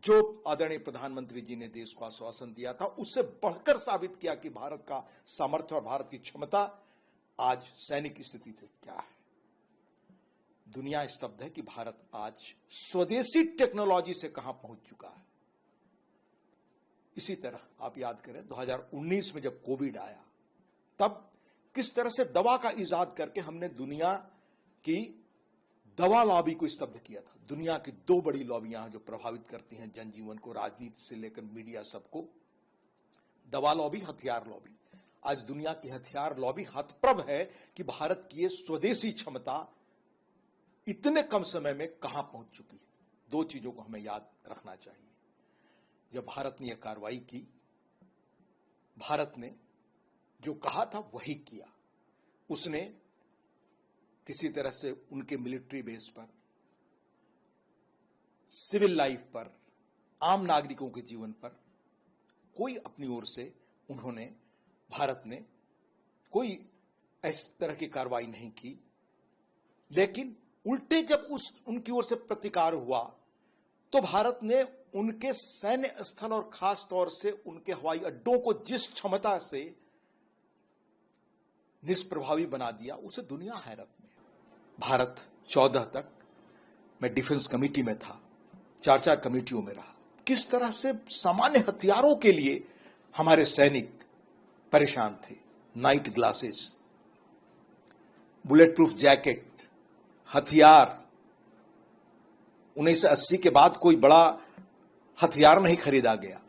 जो आदरणीय प्रधानमंत्री जी ने देश को आश्वासन दिया था, उससे बढ़कर साबित किया कि भारत का सामर्थ्य और भारत की क्षमता आज सैनिक स्थिति से क्या है। दुनिया स्तब्ध है कि भारत आज स्वदेशी टेक्नोलॉजी से कहां पहुंच चुका है। इसी तरह आप याद करें 2019 में जब कोविड आया, तब किस तरह से दवा का इजाद करके हमने दुनिया की दवा लॉबी को स्तब्ध किया था। दुनिया की दो बड़ी लॉबियां हैं जो प्रभावित करती हैं जनजीवन को, राजनीति से लेकर मीडिया सबको, दवा लॉबी, हथियार लॉबी। आज दुनिया की हथियार लॉबी हतप्रभ है कि भारत की ये स्वदेशी क्षमता इतने कम समय में कहां पहुंच चुकी है। दो चीजों को हमें याद रखना चाहिए। जब भारत ने यह कार्रवाई की, भारत ने जो कहा था वही किया। उसने किसी तरह से उनके मिलिट्री बेस पर, सिविल लाइफ पर, आम नागरिकों के जीवन पर कोई अपनी ओर से उन्होंने, भारत ने कोई इस तरह की कार्रवाई नहीं की। लेकिन उल्टे जब उनकी ओर से प्रतिकार हुआ तो भारत ने उनके सैन्य स्थल और खास तौर से उनके हवाई अड्डों को जिस क्षमता से निष्प्रभावी बना दिया, उसे दुनिया हैरत में। भारत 14 तक मैं डिफेंस कमेटी में था, 4 कमेटियों में रहा। किस तरह से सामान्य हथियारों के लिए हमारे सैनिक परेशान थे। Night glasses, bullet proof jacket, हथियार। 1980 के बाद कोई बड़ा हथियार नहीं खरीदा गया।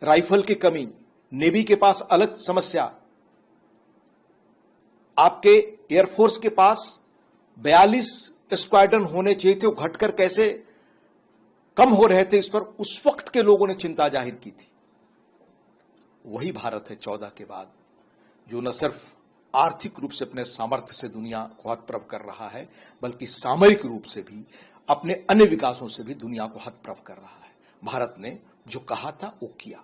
राइफल की कमी, नेवी के पास अलग समस्या, आपके एयरफोर्स के पास 42 स्क्वाड्रन होने चाहिए थे, वो घटकर कैसे कम हो रहे थे, इस पर उस वक्त के लोगों ने चिंता जाहिर की थी। वही भारत है 14 के बाद जो न सिर्फ आर्थिक रूप से अपने सामर्थ्य से दुनिया को हतप्रभ कर रहा है, बल्कि सामरिक रूप से भी अपने अन्य विकासों से भी दुनिया को हतप्रभ कर रहा है। भारत ने जो कहा था वो किया।